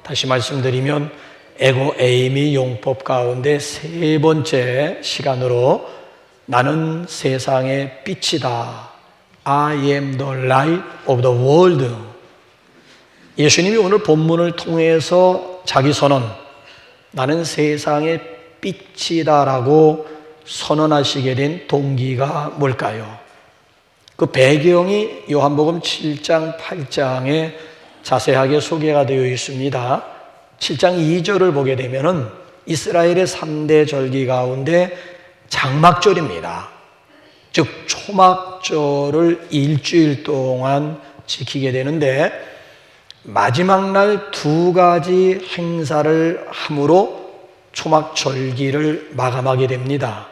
다시 말씀드리면 에고 에이미 용법 가운데 세 번째 시간으로 나는 세상의 빛이다. I am the light of the world. 예수님이 오늘 본문을 통해서 자기 선언, 나는 세상의 빛이다 라고 선언하시게 된 동기가 뭘까요? 그 배경이 요한복음 7장 8장에 자세하게 소개가 되어 있습니다. 7장 2절을 보게 되면은 이스라엘의 3대 절기 가운데 장막절입니다. 즉 초막절을 일주일 동안 지키게 되는데 마지막 날 두 가지 행사를 함으로 초막절기를 마감하게 됩니다.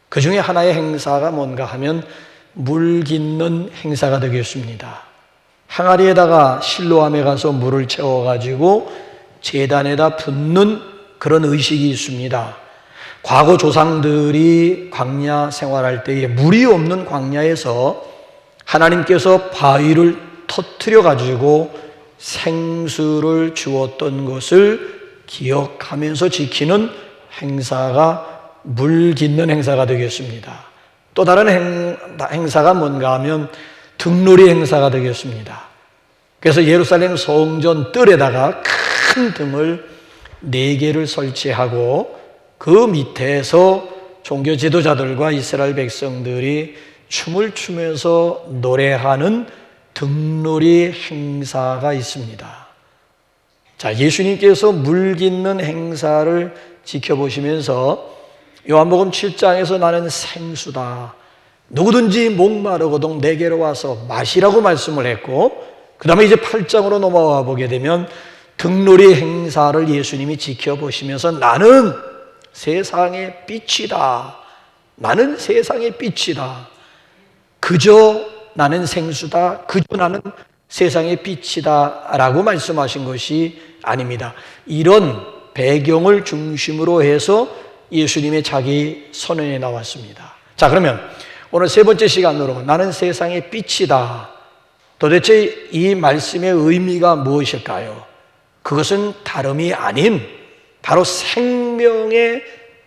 그 중에 하나의 행사가 뭔가 하면 물 깃는 행사가 되겠습니다. 항아리에다가 실로암에 가서 물을 채워가지고 제단에다 붓는 그런 의식이 있습니다. 과거 조상들이 광야 생활할 때에 물이 없는 광야에서 하나님께서 바위를 터뜨려 가지고 생수를 주었던 것을 기억하면서 지키는 행사가 물 깃는 행사가 되겠습니다. 또 다른 행사가 뭔가 하면 등놀이 행사가 되겠습니다. 그래서 예루살렘 성전 뜰에다가 큰 등을 4개를 설치하고 그 밑에서 종교 지도자들과 이스라엘 백성들이 춤을 추면서 노래하는 등놀이 행사가 있습니다. 자, 예수님께서 물 깃는 행사를 지켜보시면서 요한복음 7장에서 나는 생수다. 누구든지 목마르거든 내게로 와서 마시라고 말씀을 했고, 그 다음에 이제 8장으로 넘어와 보게 되면 등놀이 행사를 예수님이 지켜보시면서 나는 세상의 빛이다. 나는 세상의 빛이다. 그저 나는 생수다. 그저 나는 세상의 빛이다 라고 말씀하신 것이 아닙니다. 이런 배경을 중심으로 해서 예수님의 자기 선언에 나왔습니다. 자, 그러면 오늘 세 번째 시간으로 나는 세상의 빛이다. 도대체 이 말씀의 의미가 무엇일까요? 그것은 다름이 아닌 바로 생명의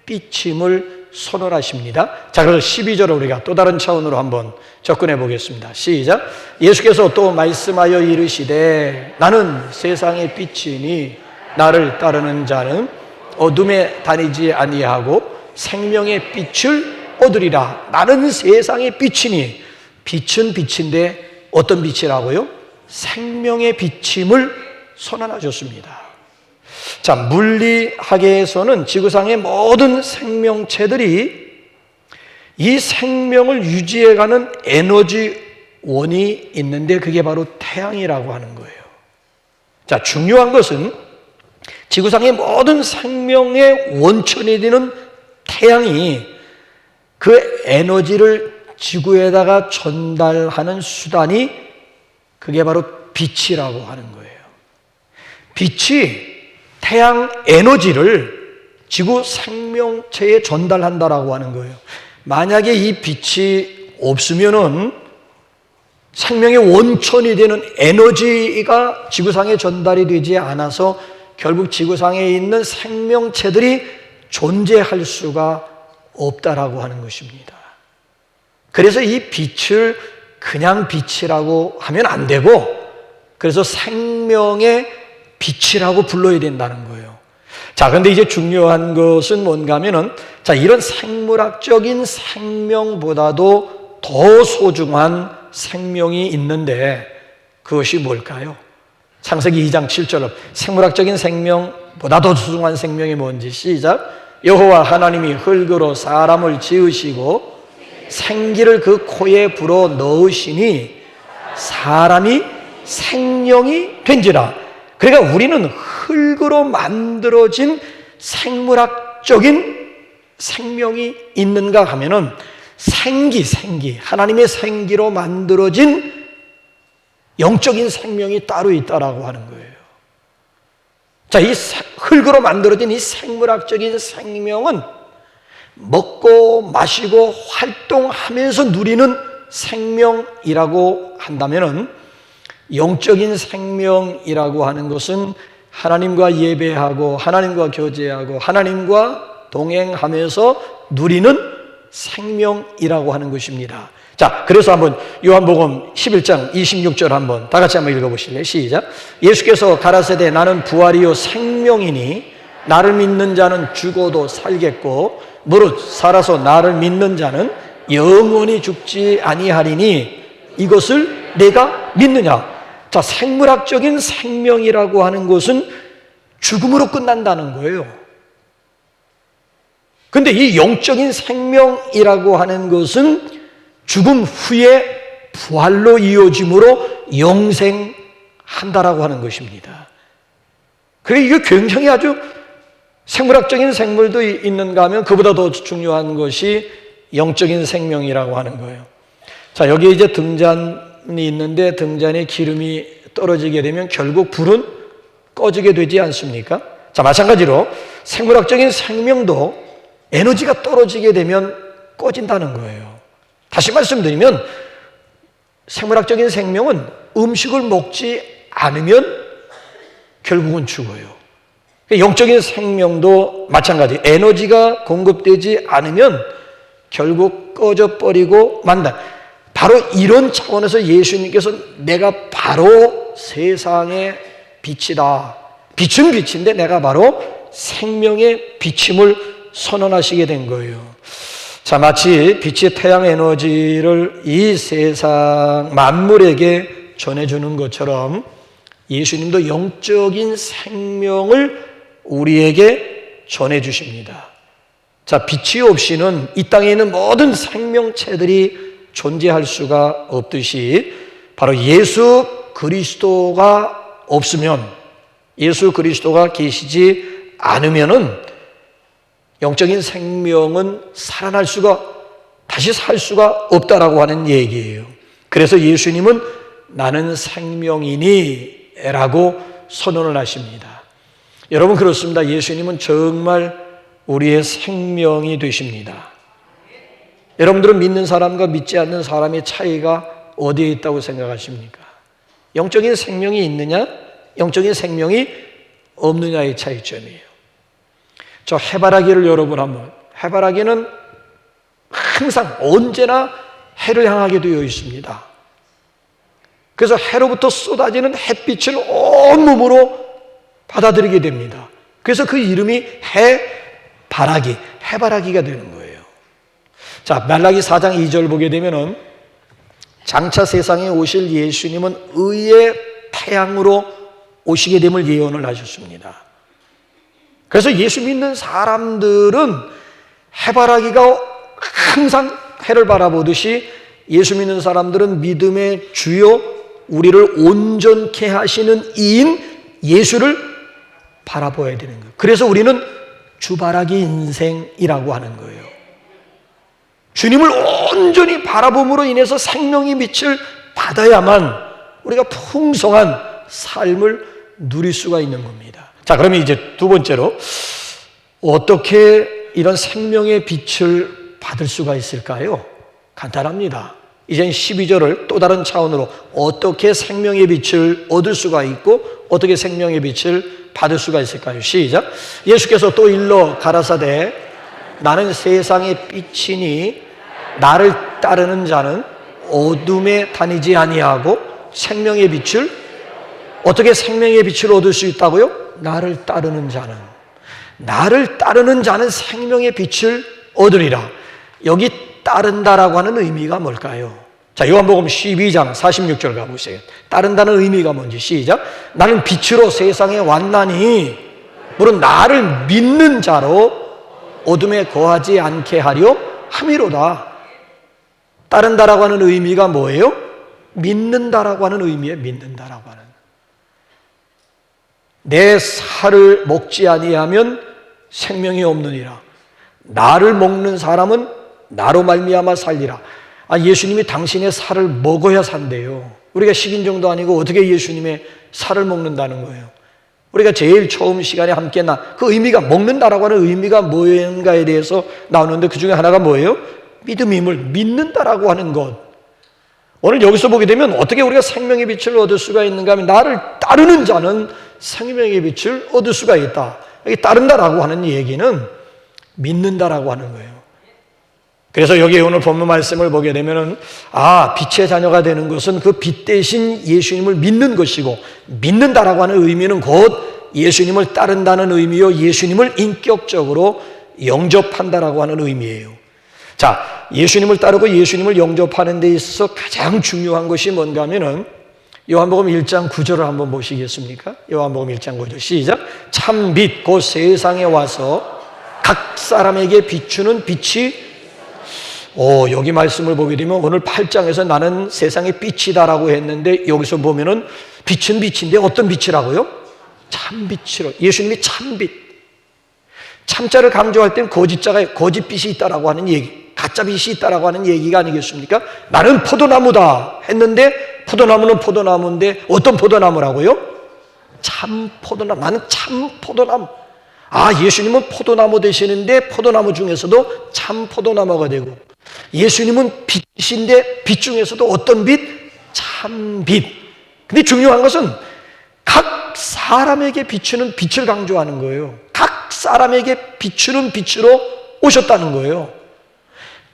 빛임을 선언하십니다. 자, 그래서 12절을 우리가 또 다른 차원으로 한번 접근해 보겠습니다. 시작. 예수께서 또 말씀하여 이르시되 나는 세상의 빛이니 나를 따르는 자는 어둠에 다니지 아니하고 생명의 빛을 얻으리라. 나는 세상의 빛이니, 빛은 빛인데 어떤 빛이라고요? 생명의 빛임을 선언하셨습니다. 자, 물리학에서는 지구상의 모든 생명체들이 이 생명을 유지해가는 에너지원이 있는데 그게 바로 태양이라고 하는 거예요. 자, 중요한 것은 지구상의 모든 생명의 원천이 되는 태양이 그 에너지를 지구에다가 전달하는 수단이 그게 바로 빛이라고 하는 거예요. 빛이 태양 에너지를 지구 생명체에 전달한다라고 하는 거예요. 만약에 이 빛이 없으면은 생명의 원천이 되는 에너지가 지구상에 전달이 되지 않아서 결국 지구상에 있는 생명체들이 존재할 수가 없다라고 하는 것입니다. 그래서 이 빛을 그냥 빛이라고 하면 안 되고, 그래서 생명의 빛이라고 불러야 된다는 거예요. 자, 그런데 이제 중요한 것은 뭔가 하면은, 자, 이런 생물학적인 생명보다도 더 소중한 생명이 있는데 그것이 뭘까요? 창세기 2장 7절 생물학적인 생명보다 더 소중한 생명이 뭔지 시작. 여호와 하나님이 흙으로 사람을 지으시고 생기를 그 코에 불어 넣으시니 사람이 생명이 된지라. 그러니까 우리는 흙으로 만들어진 생물학적인 생명이 있는가 하면은 생기, 하나님의 생기로 만들어진 영적인 생명이 따로 있다라고 하는 거예요. 자, 이 흙으로 만들어진 이 생물학적인 생명은 먹고 마시고 활동하면서 누리는 생명이라고 한다면은 영적인 생명이라고 하는 것은 하나님과 예배하고 하나님과 교제하고 하나님과 동행하면서 누리는 생명이라고 하는 것입니다. 자, 그래서 한번 요한복음 11장 26절 한번 다 같이 한번 읽어보실래요? 시작. 예수께서 가라사대 나는 부활이요 생명이니 나를 믿는 자는 죽어도 살겠고 무릇 살아서 나를 믿는 자는 영원히 죽지 아니하리니 이것을 내가 믿느냐? 자, 생물학적인 생명이라고 하는 것은 죽음으로 끝난다는 거예요. 근데 이 영적인 생명이라고 하는 것은 죽음 후에 부활로 이어짐으로 영생한다라고 하는 것입니다. 그래, 이게 굉장히 아주 생물학적인 생물도 있는가 하면 그보다 더 중요한 것이 영적인 생명이라고 하는 거예요. 자, 여기에 이제 등잔이 있는데 등잔에 기름이 떨어지게 되면 결국 불은 꺼지게 되지 않습니까? 자, 마찬가지로 생물학적인 생명도 에너지가 떨어지게 되면 꺼진다는 거예요. 다시 말씀드리면 생물학적인 생명은 음식을 먹지 않으면 결국은 죽어요. 영적인 생명도 마찬가지. 에너지가 공급되지 않으면 결국 꺼져버리고 만다. 바로 이런 차원에서 예수님께서 내가 바로 세상의 빛이다. 빛은 빛인데 내가 바로 생명의 빛임을 선언하시게 된 거예요. 자, 마치 빛이 태양 에너지를 이 세상 만물에게 전해주는 것처럼 예수님도 영적인 생명을 우리에게 전해주십니다. 자, 빛이 없이는 이 땅에 있는 모든 생명체들이 존재할 수가 없듯이 바로 예수 그리스도가 없으면, 예수 그리스도가 계시지 않으면은 영적인 생명은 살아날 수가, 다시 살 수가 없다라고 하는 얘기예요. 그래서 예수님은 나는 생명이니 라고 선언을 하십니다. 여러분, 그렇습니다. 예수님은 정말 우리의 생명이 되십니다. 여러분들은 믿는 사람과 믿지 않는 사람의 차이가 어디에 있다고 생각하십니까? 영적인 생명이 있느냐, 영적인 생명이 없느냐의 차이점이에요. 저 해바라기를 여러분 한번, 해바라기는 항상 언제나 해를 향하게 되어 있습니다. 그래서 해로부터 쏟아지는 햇빛을 온몸으로 받아들이게 됩니다. 그래서 그 이름이 해바라기, 해바라기가 되는 거예요. 자, 말라기 4장 2절 보게 되면은 장차 세상에 오실 예수님은 의의 태양으로 오시게 됨을 예언을 하셨습니다. 그래서 예수 믿는 사람들은 해바라기가 항상 해를 바라보듯이 예수 믿는 사람들은 믿음의 주요 우리를 온전케 하시는 이인 예수를 바라봐야 되는 거예요. 그래서 우리는 주바라기 인생이라고 하는 거예요. 주님을 온전히 바라봄으로 인해서 생명의 빛을 받아야만 우리가 풍성한 삶을 누릴 수가 있는 겁니다. 자, 그러면 이제 두 번째로 어떻게 이런 생명의 빛을 받을 수가 있을까요? 간단합니다. 이제 12절을 또 다른 차원으로 어떻게 생명의 빛을 얻을 수가 있고 어떻게 생명의 빛을 받을 수가 있을까요? 시작. 예수께서 또 일러 가라사대 나는 세상의 빛이니 나를 따르는 자는 어둠에 다니지 아니하고 생명의 빛을, 어떻게 생명의 빛을 얻을 수 있다고요? 나를 따르는 자는, 나를 따르는 자는 생명의 빛을 얻으리라. 여기 따른다라고 하는 의미가 뭘까요? 자, 요한복음 12장 46절 가보세요. 따른다는 의미가 뭔지 시작. 나는 빛으로 세상에 왔나니 물론 나를 믿는 자로 어둠에 거하지 않게 하려 함이로다. 따른다라고 하는 의미가 뭐예요? 믿는다라고 하는 의미에 믿는다라고 하는. 내 살을 먹지 아니하면 생명이 없느니라. 나를 먹는 사람은 나로 말미암아 살리라. 아, 예수님이 당신의 살을 먹어야 산대요. 우리가 식인종도 아니고 어떻게 예수님의 살을 먹는다는 거예요? 우리가 제일 처음 시간에 함께 그 의미가, 먹는다라고 하는 의미가 뭔가에 대해서 나오는데 그 중에 하나가 뭐예요? 믿음임을, 믿는다라고 하는 것. 오늘 여기서 보게 되면 어떻게 우리가 생명의 빛을 얻을 수가 있는가 하면 나를 따르는 자는 생명의 빛을 얻을 수가 있다. 여기 따른다라고 하는 얘기는 믿는다라고 하는 거예요. 그래서 여기 오늘 본문 말씀을 보게 되면은 빛의 자녀가 되는 것은 그 빛 대신 예수님을 믿는 것이고, 믿는다라고 하는 의미는 곧 예수님을 따른다는 의미요, 예수님을 인격적으로 영접한다라고 하는 의미예요. 자, 예수님을 따르고 예수님을 영접하는 데 있어서 가장 중요한 것이 뭔가 하면은 요한복음 1장 9절을 한번 보시겠습니까? 요한복음 1장 9절 시작. 참 빛 곧 세상에 와서 각 사람에게 비추는 빛이, 여기 말씀을 보게 되면 오늘 8장에서 나는 세상의 빛이다라고 했는데, 여기서 보면은 빛은 빛인데 어떤 빛이라고요? 참 빛이로. 예수님이 참 빛. 참자를 강조할 때는 거짓자가 거짓 빛이 있다라고 하는 얘기, 가짜 빛이 있다라고 하는 얘기가 아니겠습니까? 나는 포도나무다 했는데 포도나무는 포도나무인데 어떤 포도나무라고요? 참 포도나무. 나는 참 포도나무. 예수님은 포도나무 되시는데 포도나무 중에서도 참 포도나무가 되고, 예수님은 빛인데 빛 중에서도 어떤 빛? 참 빛. 근데 중요한 것은 각 사람에게 비추는 빛을 강조하는 거예요. 각 사람에게 비추는 빛으로 오셨다는 거예요.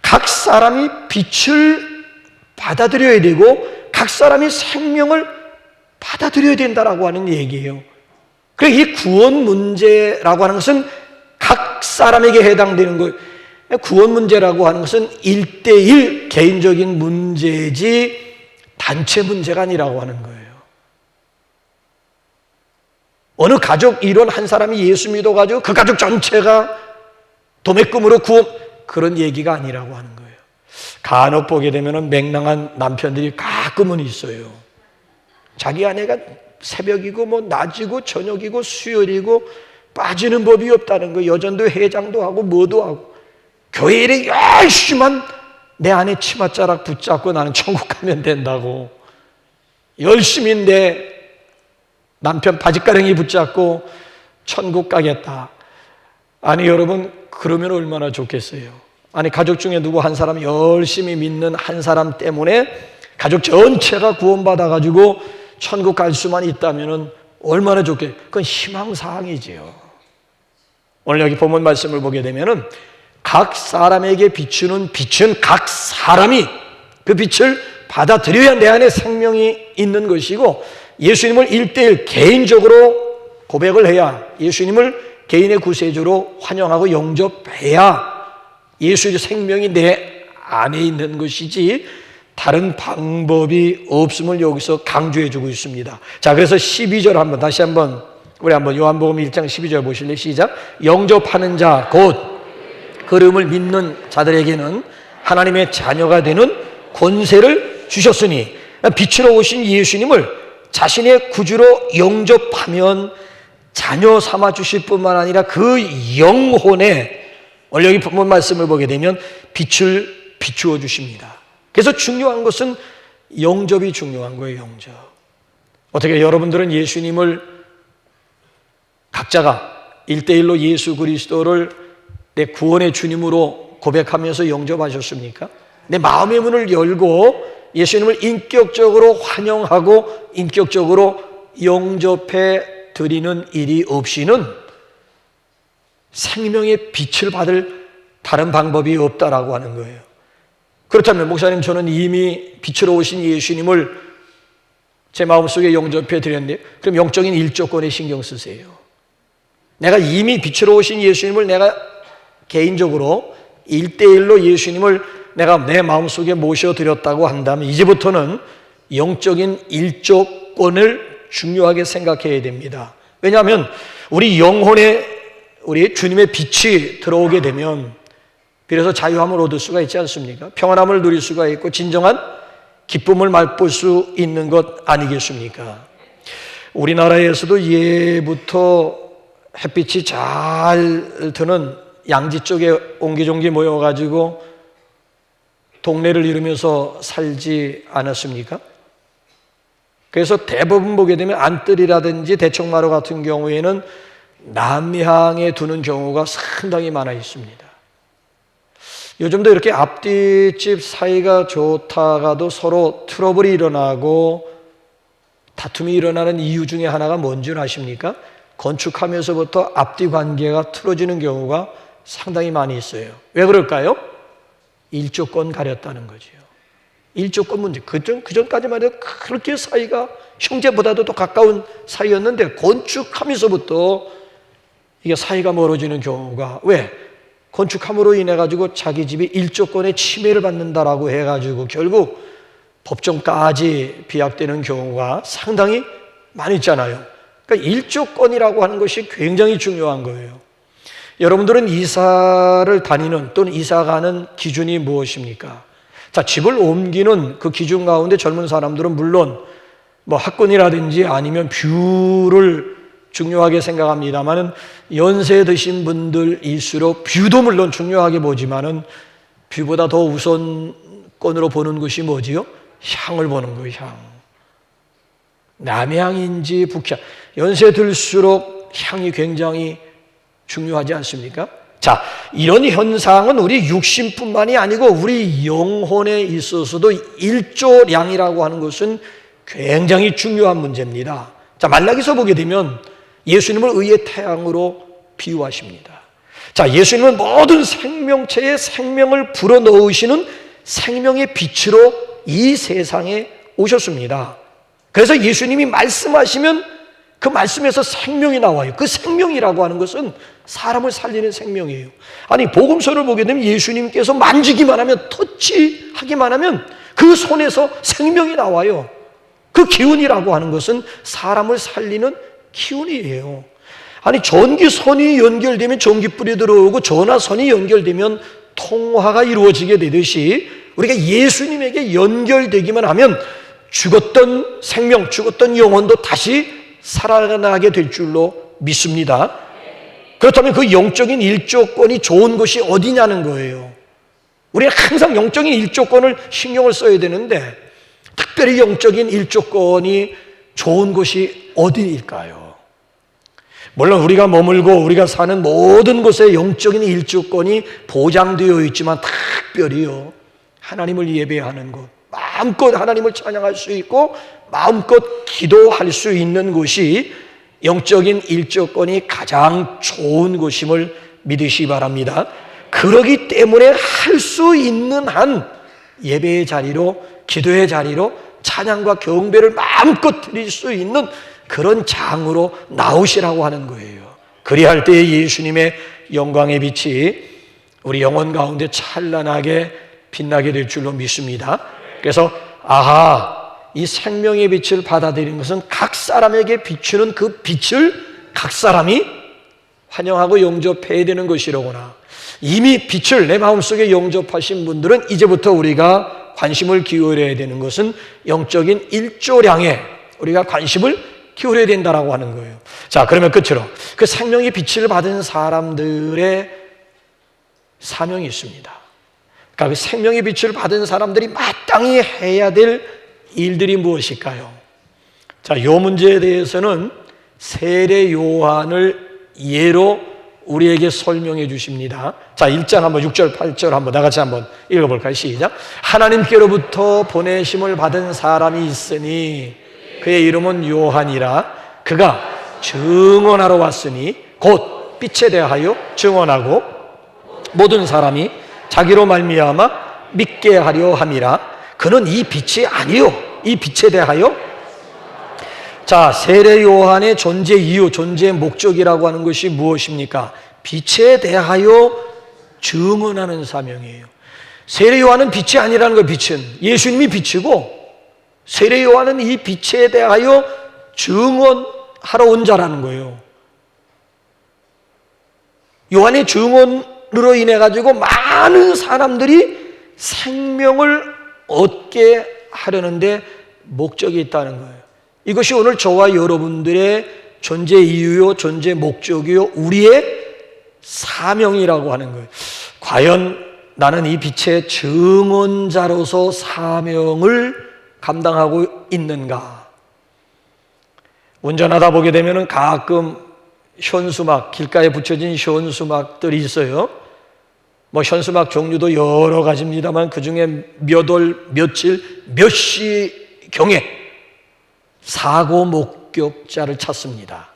각 사람이 빛을 받아들여야 되고 각 사람이 생명을 받아들여야 된다라고 하는 얘기예요. 그래서 이 구원 문제라고 하는 것은 각 사람에게 해당되는 거예요. 구원 문제라고 하는 것은 1대1 개인적인 문제지 단체 문제가 아니라고 하는 거예요. 어느 가족 일원 한 사람이 예수 믿어가지고 그 가족 전체가 도매금으로 구원, 그런 얘기가 아니라고 하는 거예요. 간혹 보게 되면 맹랑한 남편들이 가끔은 있어요. 자기 아내가 새벽이고 낮이고 저녁이고 수요일이고 빠지는 법이 없다는 거. 여전도 해장도 하고 뭐도 하고 교회 일에 열심히만 내 아내 치맛자락 붙잡고 나는 천국 가면 된다고 열심인데 남편 바짓가랑이 붙잡고 천국 가겠다. 아니 여러분, 그러면 얼마나 좋겠어요. 아니 가족 중에 누구 한 사람, 열심히 믿는 한 사람 때문에 가족 전체가 구원받아가지고 천국 갈 수만 있다면 얼마나 좋겠어요. 그건 희망사항이지요. 오늘 여기 본문 말씀을 보게 되면은 각 사람에게 비추는 빛은 각 사람이 그 빛을 받아들여야 내 안에 생명이 있는 것이고, 예수님을 1대1 개인적으로 고백을 해야, 예수님을 개인의 구세주로 환영하고 영접해야 예수의 생명이 내 안에 있는 것이지 다른 방법이 없음을 여기서 강조해 주고 있습니다. 자, 그래서 12절 다시 한번 우리 한번 요한복음 1장 12절 보실래요? 시작. 영접하는 자 곧 그름을 믿는 자들에게는 하나님의 자녀가 되는 권세를 주셨으니, 빛으로 오신 예수님을 자신의 구주로 영접하면 자녀 삼아 주실 뿐만 아니라 그 영혼에, 오늘 여기 본문 말씀을 보게 되면 빛을 비추어 주십니다. 그래서 중요한 것은 영접이 중요한 거예요. 영접. 어떻게 여러분들은 예수님을 각자가 1대1로 예수 그리스도를 내 구원의 주님으로 고백하면서 영접하셨습니까? 내 마음의 문을 열고 예수님을 인격적으로 환영하고 인격적으로 영접해 드리는 일이 없이는 생명의 빛을 받을 다른 방법이 없다라고 하는 거예요. 그렇다면 목사님, 저는 이미 빛으로 오신 예수님을 제 마음속에 영접해 드렸는데, 그럼 영적인 일조권에 신경 쓰세요. 내가 이미 빛으로 오신 예수님을 내가 개인적으로 1대1로 예수님을 내가 내 마음속에 모셔드렸다고 한다면 이제부터는 영적인 일조권을 중요하게 생각해야 됩니다. 왜냐하면 우리 영혼에 우리 주님의 빛이 들어오게 되면 그래서 자유함을 얻을 수가 있지 않습니까? 평안함을 누릴 수가 있고 진정한 기쁨을 맛볼 수 있는 것 아니겠습니까? 우리나라에서도 예부터 햇빛이 잘 드는 양지 쪽에 옹기종기 모여가지고 동네를 이루면서 살지 않았습니까? 그래서 대부분 보게 되면 안뜰이라든지 대청마루 같은 경우에는 남향에 두는 경우가 상당히 많아 있습니다. 요즘도 이렇게 앞뒷집 사이가 좋다가도 서로 트러블이 일어나고 다툼이 일어나는 이유 중에 하나가 뭔지 아십니까? 건축하면서부터 앞뒤 관계가 틀어지는 경우가 상당히 많이 있어요. 왜 그럴까요? 일조권 가렸다는 거죠. 일조권 문제. 그전까지만 해도 그렇게 사이가 형제보다도 더 가까운 사이였는데 건축하면서부터 이게 사이가 멀어지는 경우가, 왜? 건축함으로 인해 가지고 자기 집이 일조권의 침해를 받는다라고 해가지고 결국 법정까지 비약되는 경우가 상당히 많이 있잖아요. 그러니까 일조권이라고 하는 것이 굉장히 중요한 거예요. 여러분들은 이사를 다니는 또는 이사 가는 기준이 무엇입니까? 자, 집을 옮기는 그 기준 가운데 젊은 사람들은 물론 뭐 학군이라든지 아니면 뷰를 중요하게 생각합니다만은 연세 드신 분들일수록 뷰도 물론 중요하게 보지만은 뷰보다 더 우선권으로 보는 것이 뭐지요? 향을 보는 거예요. 향. 남향인지 북향. 연세 들수록 향이 굉장히 중요하지 않습니까? 자, 이런 현상은 우리 육신뿐만이 아니고 우리 영혼에 있어서도 일조량이라고 하는 것은 굉장히 중요한 문제입니다. 자, 말라기서 보게 되면 예수님을 의의 태양으로 비유하십니다. 자, 예수님은 모든 생명체의 생명을 불어넣으시는 생명의 빛으로 이 세상에 오셨습니다. 그래서 예수님이 말씀하시면 그 말씀에서 생명이 나와요. 그 생명이라고 하는 것은 사람을 살리는 생명이에요. 아니, 복음서를 보게 되면 예수님께서 만지기만 하면, 터치하기만 하면 그 손에서 생명이 나와요. 그 기운이라고 하는 것은 사람을 살리는 기운이에요. 아니, 전기선이 연결되면 전기불이 들어오고 전화선이 연결되면 통화가 이루어지게 되듯이 우리가 예수님에게 연결되기만 하면 죽었던 생명, 죽었던 영혼도 다시 살아나게 될 줄로 믿습니다. 그렇다면 그 영적인 일조권이 좋은 곳이 어디냐는 거예요. 우리가 항상 영적인 일조권을 신경을 써야 되는데 특별히 영적인 일조권이 좋은 곳이 어디일까요? 물론 우리가 머물고 우리가 사는 모든 곳에 영적인 일조권이 보장되어 있지만 특별히요, 하나님을 예배하는 곳, 마음껏 하나님을 찬양할 수 있고 마음껏 기도할 수 있는 곳이 영적인 일조권이 가장 좋은 곳임을 믿으시기 바랍니다. 그러기 때문에 할 수 있는 한 예배의 자리로, 기도의 자리로 찬양과 경배를 마음껏 드릴 수 있는 그런 장으로 나오시라고 하는 거예요. 그리할 때 예수님의 영광의 빛이 우리 영혼 가운데 찬란하게 빛나게 될 줄로 믿습니다. 그래서 이 생명의 빛을 받아들이는 것은 각 사람에게 비추는 그 빛을 각 사람이 환영하고 영접해야 되는 것이로구나. 이미 빛을 내 마음속에 영접하신 분들은 이제부터 우리가 관심을 기울여야 되는 것은 영적인 일조량에 우리가 관심을 기울여야 된다라고 하는 거예요. 자, 그러면 끝으로 그 생명의 빛을 받은 사람들의 사명이 있습니다. 그러니까 그 생명의 빛을 받은 사람들이 마땅히 해야 될 일들이 무엇일까요? 자, 이 문제에 대해서는 세례 요한을 예로 우리에게 설명해 주십니다. 자, 1장 한번 6절 8절 한번 다 같이 한번 읽어볼까요? 시작. 하나님께로부터 보내심을 받은 사람이 있으니 그의 이름은 요한이라. 그가 증언하러 왔으니 곧 빛에 대하여 증언하고 모든 사람이 자기로 말미암아 믿게 하려 함이라. 그는 이 빛이 아니요, 이 빛에 대하여. 자, 세례 요한의 존재 이유, 존재 목적이라고 하는 것이 무엇입니까? 빛에 대하여 증언하는 사명이에요. 세례 요한은 빛이 아니라는 거예요. 빛은 예수님이 빛이고 세례 요한은 이 빛에 대하여 증언하러 온 자라는 거예요. 요한의 증언으로 인해 가지고 많은 사람들이 생명을 얻게 하려는데 목적이 있다는 거예요. 이것이 오늘 저와 여러분들의 존재 이유요, 존재 목적이요, 우리의 사명이라고 하는 거예요. 과연 나는 이 빛의 증언자로서 사명을 감당하고 있는가? 운전하다 보게 되면 가끔 현수막, 길가에 붙여진 현수막들이 있어요. 뭐 현수막 종류도 여러 가지입니다만 그 중에 몇 월, 며칠, 몇 시경에 사고 목격자를 찾습니다.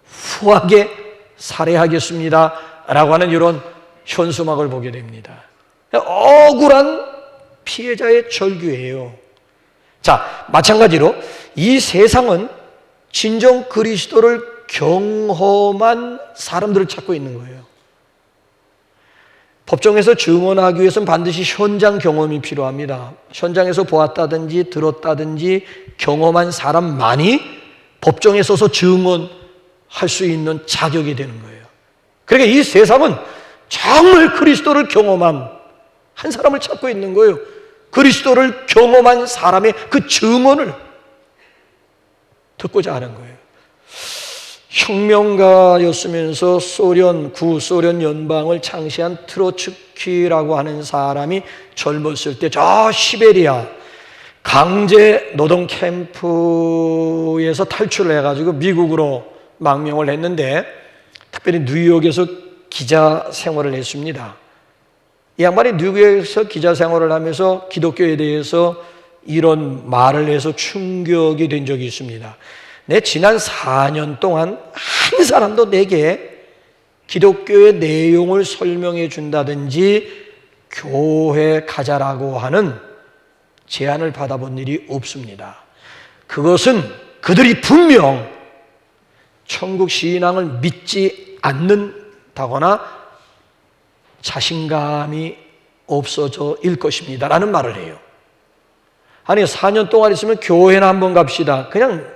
후하게 살해하겠습니다 라고 하는 이런 현수막을 보게 됩니다. 억울한 피해자의 절규예요. 자, 마찬가지로 이 세상은 진정 그리스도를 경험한 사람들을 찾고 있는 거예요. 법정에서 증언하기 위해서는 반드시 현장 경험이 필요합니다. 현장에서 보았다든지 들었다든지 경험한 사람만이 법정에 서서 증언할 수 있는 자격이 되는 거예요. 그러니까 이 세상은 정말 그리스도를 경험한 한 사람을 찾고 있는 거예요. 그리스도를 경험한 사람의 그 증언을 듣고자 하는 거예요. 혁명가였으면서 구소련 연방을 창시한 트로츠키라고 하는 사람이 젊었을 때 저 시베리아 강제 노동 캠프에서 탈출을 해가지고 미국으로 망명을 했는데 특별히 뉴욕에서 기자 생활을 했습니다. 이 양반이 뉴욕에서 기자 생활을 하면서 기독교에 대해서 이런 말을 해서 충격이 된 적이 있습니다. 내 지난 4년 동안 한 사람도 내게 기독교의 내용을 설명해 준다든지 교회 가자라고 하는 제안을 받아본 일이 없습니다. 그것은 그들이 분명 천국 신앙을 믿지 않는다거나 자신감이 없어져일 것입니다 라는 말을 해요. 아니 4년 동안 있으면 교회나 한번 갑시다. 그냥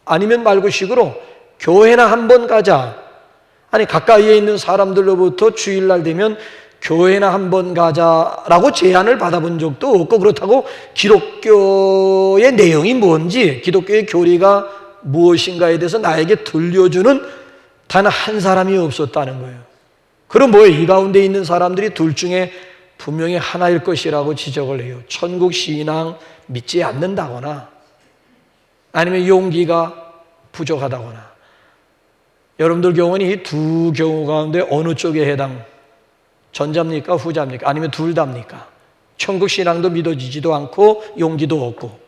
아니면 말고 식으로 교회나 한번 가자. 아니 가까이에 있는 사람들로부터 주일날 되면 교회나 한번 가자라고 제안을 받아본 적도 없고, 그렇다고 기독교의 내용이 뭔지 기독교의 교리가 무엇인가에 대해서 나에게 들려주는 단 한 사람이 없었다는 거예요. 그럼 뭐예요? 이 가운데 있는 사람들이 둘 중에 분명히 하나일 것이라고 지적을 해요. 천국 신앙 믿지 않는다거나 아니면 용기가 부족하다거나. 여러분들 경우는 이 두 경우 가운데 어느 쪽에 해당? 전자입니까? 후자입니까? 아니면 둘 다입니까? 천국 신앙도 믿어지지도 않고 용기도 없고,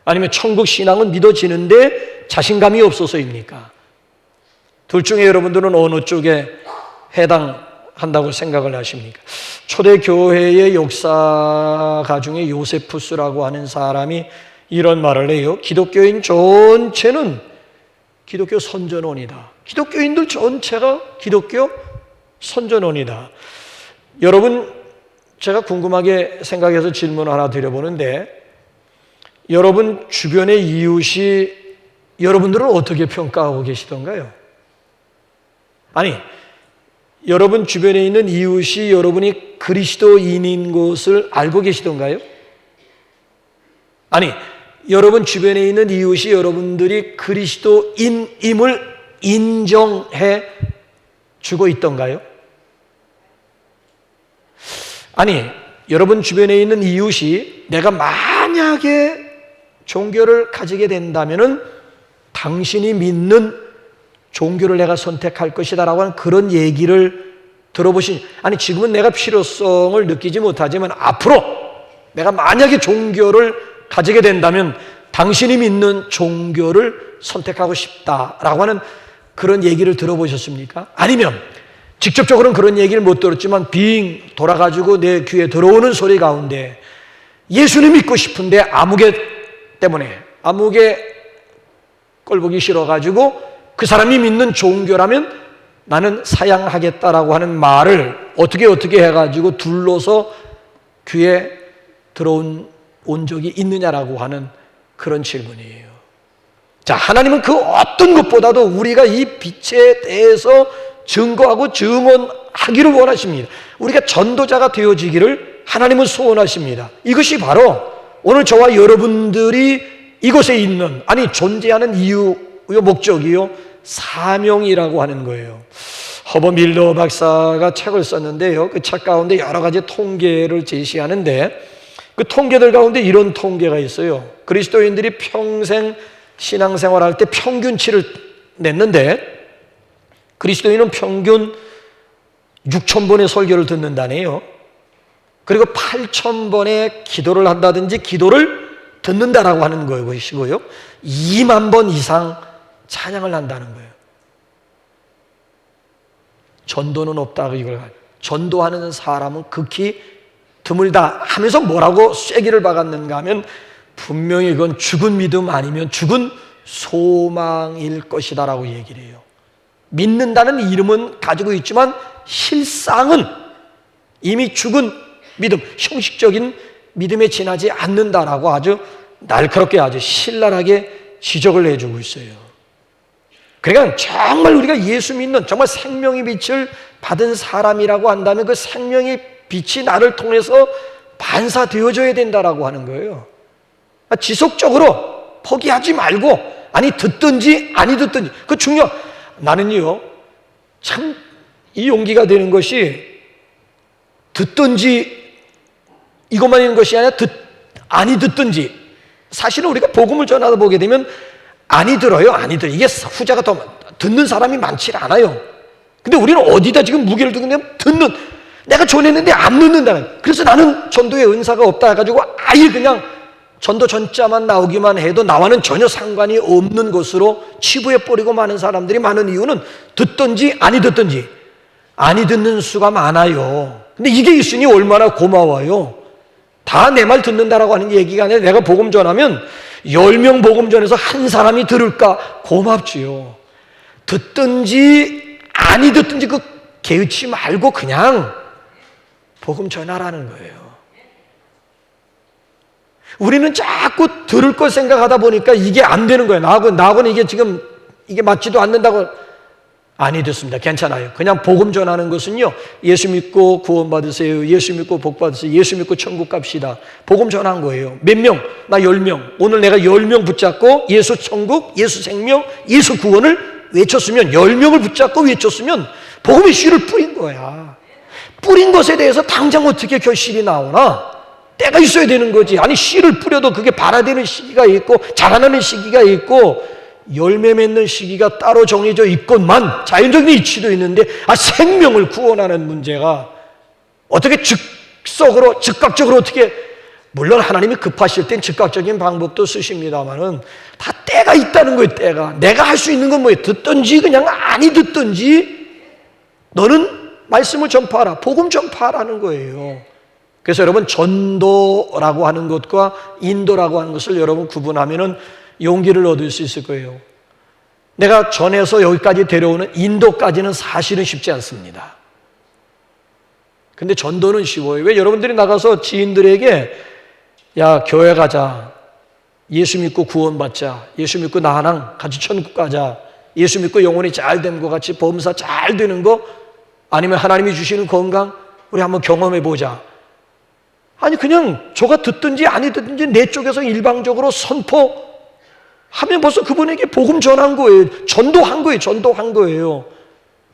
아니면 천국 신앙은 믿어지는데 자신감이 없어서입니까? 둘 중에 여러분들은 어느 쪽에 해당한다고 생각을 하십니까? 초대교회의 역사가 중에 요세푸스라고 하는 사람이 이런 말을 해요. 기독교인 전체는 기독교 선전원이다. 기독교인들 전체가 기독교 선전원이다. 여러분, 제가 궁금하게 생각해서 질문 하나 드려보는데, 여러분 주변의 이웃이 여러분들을 어떻게 평가하고 계시던가요? 아니, 여러분 주변에 있는 이웃이 여러분이 그리스도인인 것을 알고 계시던가요? 아니, 여러분 주변에 있는 이웃이 여러분들이 그리스도인임을 인정해 주고 있던가요? 아니, 여러분 주변에 있는 이웃이 내가 만약에 종교를 가지게 된다면은 당신이 믿는 종교를 내가 선택할 것이다 라고 하는 그런 얘기를 들어보신, 아니 지금은 내가 필요성을 느끼지 못하지만 앞으로 내가 만약에 종교를 가지게 된다면 당신이 믿는 종교를 선택하고 싶다라고 하는 그런 얘기를 들어보셨습니까? 아니면 직접적으로는 그런 얘기를 못 들었지만 빙 돌아가지고 내 귀에 들어오는 소리 가운데 예수님 믿고 싶은데 아무개 때문에, 아무개 꼴보기 싫어가지고 그 사람이 믿는 종교라면 나는 사양하겠다라고 하는 말을 어떻게 해가지고 둘러서 귀에 들어온 적이 있느냐라고 하는 그런 질문이에요. 자, 하나님은 그 어떤 것보다도 우리가 이 빛에 대해서 증거하고 증언하기를 원하십니다. 우리가 전도자가 되어지기를 하나님은 소원하십니다. 이것이 바로 오늘 저와 여러분들이 이곳에 있는, 아니 존재하는 이유요, 목적이요, 사명이라고 하는 거예요. 허버 밀러 박사가 책을 썼는데요, 그 책 가운데 여러 가지 통계를 제시하는데 그 통계들 가운데 이런 통계가 있어요. 그리스도인들이 평생 신앙생활할 때 평균치를 냈는데 그리스도인은 평균 6,000번의 설교를 듣는다네요. 그리고 8,000번의 기도를 한다든지 기도를 듣는다라고 하는 것이고요. 2만 번 이상 찬양을 한다는 거예요. 전도는 없다. 이걸 전도하는 사람은 극히 드물다 하면서 뭐라고 쐐기를 박았는가 하면 분명히 그건 죽은 믿음 아니면 죽은 소망일 것이다라고 얘기를 해요. 믿는다는 이름은 가지고 있지만 실상은 이미 죽은 믿음, 형식적인 믿음에 지나지 않는다라고 아주 날카롭게 아주 신랄하게 지적을 해주고 있어요. 그러니까 정말 우리가 예수 믿는 정말 생명의 빛을 받은 사람이라고 한다면 그 생명의 빛이 나를 통해서 반사되어져야 된다라고 하는 거예요. 지속적으로 포기하지 말고 아니 듣든지 아니 듣든지 그 중요. 나는요 참 이 용기가 되는 것이 듣든지 이것만 있는 것이 아니라 아니 듣든지. 사실은 우리가 복음을 전하다 보게 되면 아니 들어요. 아니 들어요. 이게 후자가 더 듣는 사람이 많지 않아요. 근데 우리는 어디다 지금 무게를 두고 듣는 내가 전했는데 안 듣는다는. 그래서 나는 전도의 은사가 없다 해가지고 아예 그냥 전도 전자만 나오기만 해도 나와는 전혀 상관이 없는 것으로 치부해버리고 많은 사람들이 많은 이유는 듣든지 아니 듣든지 아니 듣는 수가 많아요. 근데 이게 있으니 얼마나 고마워요. 다 내 말 듣는다라고 하는 얘기가 아니라 내가 복음 전하면 10명 복음 전해서 한 사람이 들을까 고맙지요. 듣든지 아니 듣든지 그 개의치 말고 그냥 복음 전하라는 거예요. 우리는 자꾸 들을 걸 생각하다 보니까 이게 안 되는 거예요. 나하고는 이게 지금 이게 맞지도 않는다고. 아니 듣습니다. 괜찮아요. 그냥 복음 전하는 것은요, 예수 믿고 구원 받으세요. 예수 믿고 복 받으세요. 예수 믿고 천국 갑시다. 복음 전한 거예요. 몇 명? 나 10명. 오늘 내가 10명 붙잡고 예수 천국, 예수 생명, 예수 구원을 외쳤으면 10명을 붙잡고 외쳤으면 복음의 씨를 뿌린 거야. 뿌린 것에 대해서 당장 어떻게 결실이 나오나? 때가 있어야 되는 거지. 아니 씨를 뿌려도 그게 발아되는 시기가 있고 자라나는 시기가 있고 열매 맺는 시기가 따로 정해져 있건만 자연적인 이치도 있는데 생명을 구원하는 문제가 어떻게 즉각적으로 어떻게 물론 하나님이 급하실 땐 즉각적인 방법도 쓰십니다만은 다 때가 있다는 거예요. 때가 내가 할 수 있는 건 뭐예요? 듣든지 그냥 아니 듣든지 너는 말씀을 전파하라. 복음 전파하라는 거예요. 그래서 여러분 전도라고 하는 것과 인도라고 하는 것을 여러분 구분하면은 용기를 얻을 수 있을 거예요. 내가 전해서 여기까지 데려오는 인도까지는 사실은 쉽지 않습니다. 근데 전도는 쉬워요. 왜 여러분들이 나가서 지인들에게 야 교회 가자, 예수 믿고 구원받자, 예수 믿고 나 하나 같이 천국 가자, 예수 믿고 영혼이 잘 되는 것 같이 범사 잘 되는 거 아니면 하나님이 주시는 건강 우리 한번 경험해 보자. 아니 그냥 저가 듣든지 아니 듣든지 내 쪽에서 일방적으로 선포하면 벌써 그분에게 복음 전한 거예요. 전도한 거예요.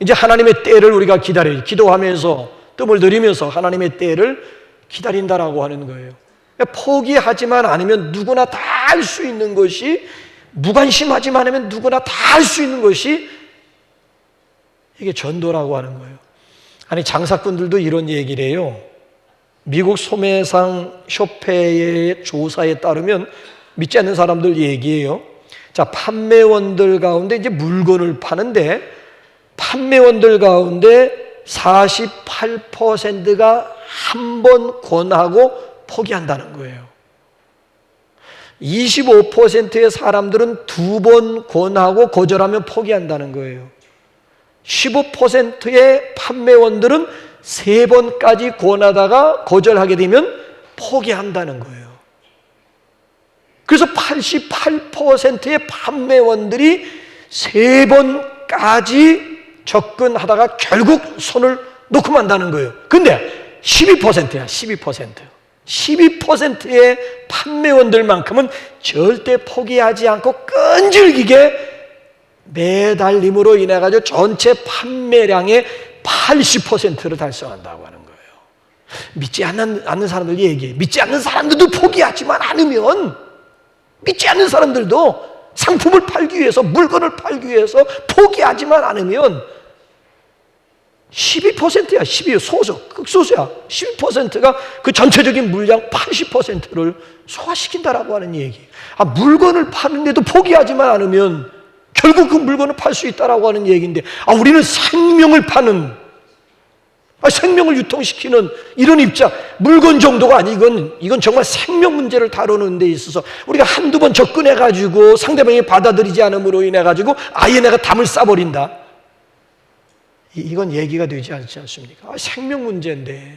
이제 하나님의 때를 우리가 기다려요. 기도하면서 뜸을 들이면서 하나님의 때를 기다린다라고 하는 거예요. 포기하지만 않으면 누구나 다 할 수 있는 것이, 무관심하지만 않으면 누구나 다 할 수 있는 것이 이게 전도라고 하는 거예요. 아니 장사꾼들도 이런 얘기를 해요. 미국 소매상 협회의 조사에 따르면 믿지 않는 사람들 얘기해요. 자, 판매원들 가운데 이제 물건을 파는데 판매원들 가운데 48%가 한 번 권하고 포기한다는 거예요. 25%의 사람들은 2번 권하고 거절하면 포기한다는 거예요. 15%의 판매원들은 3번까지 권하다가 거절하게 되면 포기한다는 거예요. 그래서 88%의 판매원들이 3번까지 접근하다가 결국 손을 놓고 만다는 거예요. 근데 12%야, 12%. 12%의 판매원들만큼은 절대 포기하지 않고 끈질기게 매달림으로 인해 가지고 전체 판매량의 80%를 달성한다고 하는 거예요. 믿지 않는 사람들 얘기해. 믿지 않는 사람들도 포기하지만 않으면, 믿지 않는 사람들도 상품을 팔기 위해서, 물건을 팔기 위해서 포기하지만 않으면 12%야. 12% 소수, 극소수야. 12%가 그 전체적인 물량 80%를 소화시킨다라고 하는 얘기. 물건을 파는데도 포기하지만 않으면 결국 그 물건을 팔 수 있다라고 하는 얘기인데, 우리는 생명을 파는, 생명을 유통시키는 이런 입장, 물건 정도가 아니건 이건 정말 생명 문제를 다루는 데 있어서 우리가 한두 번 접근해가지고 상대방이 받아들이지 않음으로 인해가지고 아예 내가 담을 싸버린다. 이건 얘기가 되지 않지 않습니까? 생명 문제인데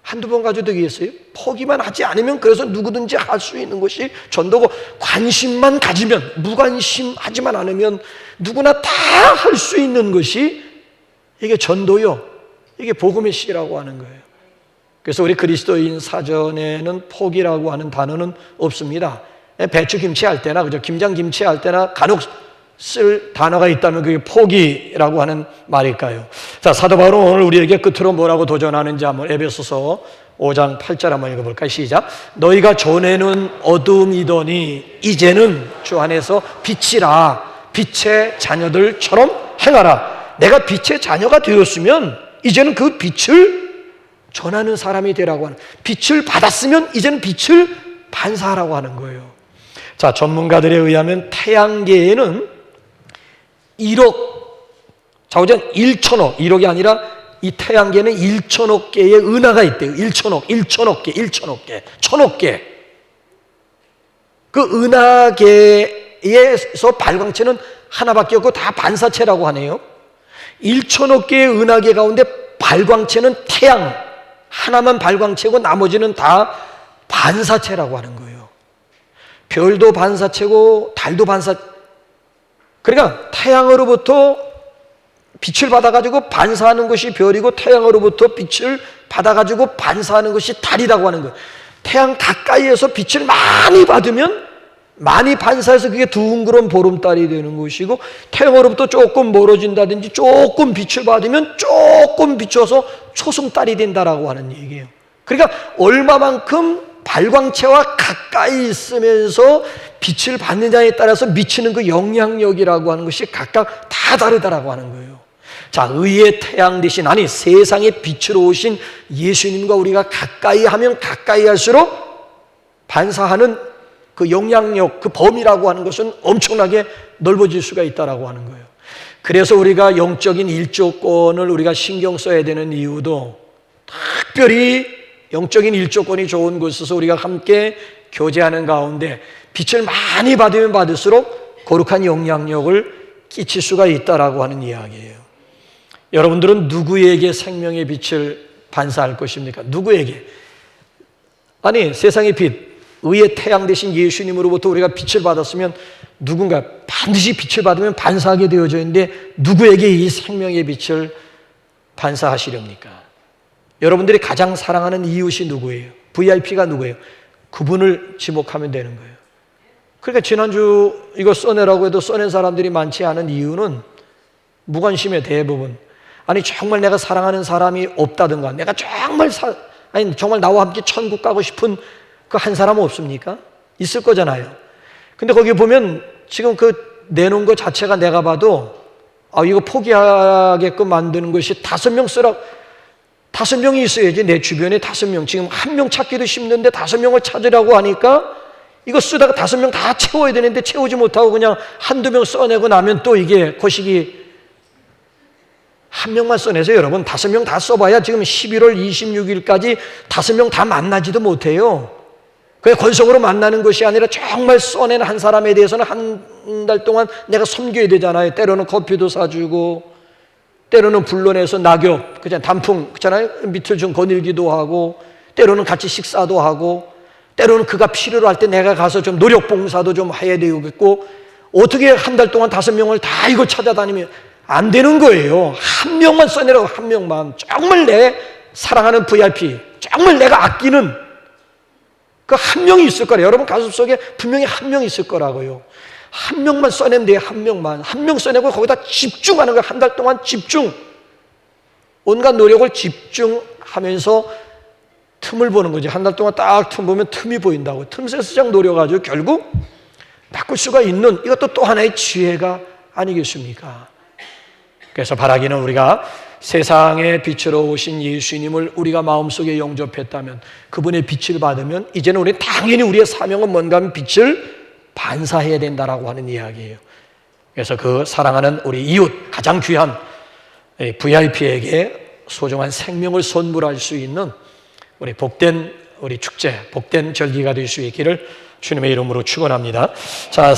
한두 번 가지고 되겠어요? 포기만 하지 않으면 그래서 누구든지 할 수 있는 것이 전도고, 관심만 가지면, 무관심하지만 않으면 누구나 다 할 수 있는 것이 이게 전도요, 이게 복음의 씨라고 하는 거예요. 그래서 우리 그리스도인 사전에는 포기라고 하는 단어는 없습니다. 배추 김치 할 때나, 그죠? 김장 김치 할 때나 간혹 쓸 단어가 있다면 그게 포기라고 하는 말일까요? 자, 사도 바울은 오늘 우리에게 끝으로 뭐라고 도전하는지 한번 에베소서 5장 8절 한번 읽어볼까요? 시작. 너희가 전에는 어둠이더니 이제는 주 안에서 빛이라. 빛의 자녀들처럼 행하라. 내가 빛의 자녀가 되었으면 이제는 그 빛을 전하는 사람이 되라고 하는, 빛을 받았으면 이제는 빛을 반사하라고 하는 거예요. 자, 전문가들에 의하면 태양계에는 1억, 자우전 1천억, 1억이 아니라 이 태양계는 1천억 개의 은하가 있대요. 1천억 개, 1천억 개. 그 은하계에서 발광체는 하나밖에 없고 다 반사체라고 하네요. 1천억 개의 은하계 가운데 발광체는 태양 하나만 발광체고 나머지는 다 반사체라고 하는 거예요. 별도 반사체고 달도 그러니까 태양으로부터 빛을 받아가지고 반사하는 것이 별이고 태양으로부터 빛을 받아가지고 반사하는 것이 달이라고 하는 거예요. 태양 가까이에서 빛을 많이 받으면 많이 반사해서 그게 둥그런 보름달이 되는 것이고, 태양으로부터 조금 멀어진다든지 조금 빛을 받으면 조금 비춰서 초승달이 된다라고 하는 얘기예요. 그러니까 얼마만큼 발광체와 가까이 있으면서 빛을 받느냐에 따라서 미치는 그 영향력이라고 하는 것이 각각 다 다르다라고 하는 거예요. 자, 의의 태양 대신, 아니 세상의 빛으로 오신 예수님과 우리가 가까이 하면 가까이 할수록 반사하는 그 영향력, 그 범위라고 하는 것은 엄청나게 넓어질 수가 있다라고 하는 거예요. 그래서 우리가 영적인 일조권을 우리가 신경 써야 되는 이유도, 특별히 영적인 일조권이 좋은 곳에서 우리가 함께 교제하는 가운데 빛을 많이 받으면 받을수록 거룩한 영향력을 끼칠 수가 있다라고 하는 이야기예요. 여러분들은 누구에게 생명의 빛을 반사할 것입니까? 누구에게? 아니, 세상의 빛, 의의 태양 대신 예수님으로부터 우리가 빛을 받았으면 누군가 반드시 빛을 받으면 반사하게 되어져 있는데 누구에게 이 생명의 빛을 반사하시렵니까? 여러분들이 가장 사랑하는 이웃이 누구예요? VIP가 누구예요? 그분을 지목하면 되는 거예요. 그러니까 지난주 이거 써내라고 해도 써낸 사람들이 많지 않은 이유는 무관심의 대부분. 아니 정말 내가 사랑하는 사람이 없다든가, 내가 정말 정말 나와 함께 천국 가고 싶은 그 한 사람은 없습니까? 있을 거잖아요. 근데 거기 보면 지금 그 내놓은 것 자체가 내가 봐도 이거 포기하게끔 만드는 것이 5명 쓰라고, 5명이 있어야지. 내 주변에 5명, 지금 1명 찾기도 힘든데 5명을 찾으라고 하니까 이거 쓰다가 5명 다 채워야 되는데 채우지 못하고 그냥 한두 명 써내고 나면 또 이게 거시기, 1명만 써내세요. 여러분 5명 다 써봐야 지금 11월 26일까지 5명 다 만나지도 못해요. 그게 건성으로 만나는 것이 아니라 정말 써낸 한 사람에 대해서는 한 달 동안 내가 섬겨야 되잖아요. 때로는 커피도 사주고, 때로는 불러내서 낙엽, 그냥 단풍, 그렇잖아요. 밑을 좀 거닐기도 하고, 때로는 같이 식사도 하고, 때로는 그가 필요로 할 때 내가 가서 좀 노력 봉사도 좀 해야 되겠고, 어떻게 한 달 동안 5명을 다 이거 찾아다니면 안 되는 거예요. 1명만 써내라고, 1명만. 정말 내 사랑하는 VIP, 정말 내가 아끼는 그 1명이 있을 거래요. 여러분 가슴속에 분명히 1명이 있을 거라고요. 1명만 써내면 돼요. 1명만. 1명 써내고 거기다 집중하는 거예요. 한 달 동안 집중. 온갖 노력을 집중하면서 틈을 보는 거지. 한 달 동안 딱 틈 보면 틈이 보인다고. 틈새서 시작 노력하죠. 결국 바꿀 수가 있는, 이것도 또 하나의 지혜가 아니겠습니까? 그래서 바라기는 우리가 세상의 빛으로 오신 예수님을 우리가 마음속에 영접했다면, 그분의 빛을 받으면 이제는 우리 당연히 우리의 사명은 뭔가 하면 빛을 반사해야 된다라고 하는 이야기예요. 그래서 그 사랑하는 우리 이웃, 가장 귀한 VIP에게 소중한 생명을 선물할 수 있는 우리 복된 우리 축제, 복된 절기가 될 수 있기를 주님의 이름으로 축원합니다. 자,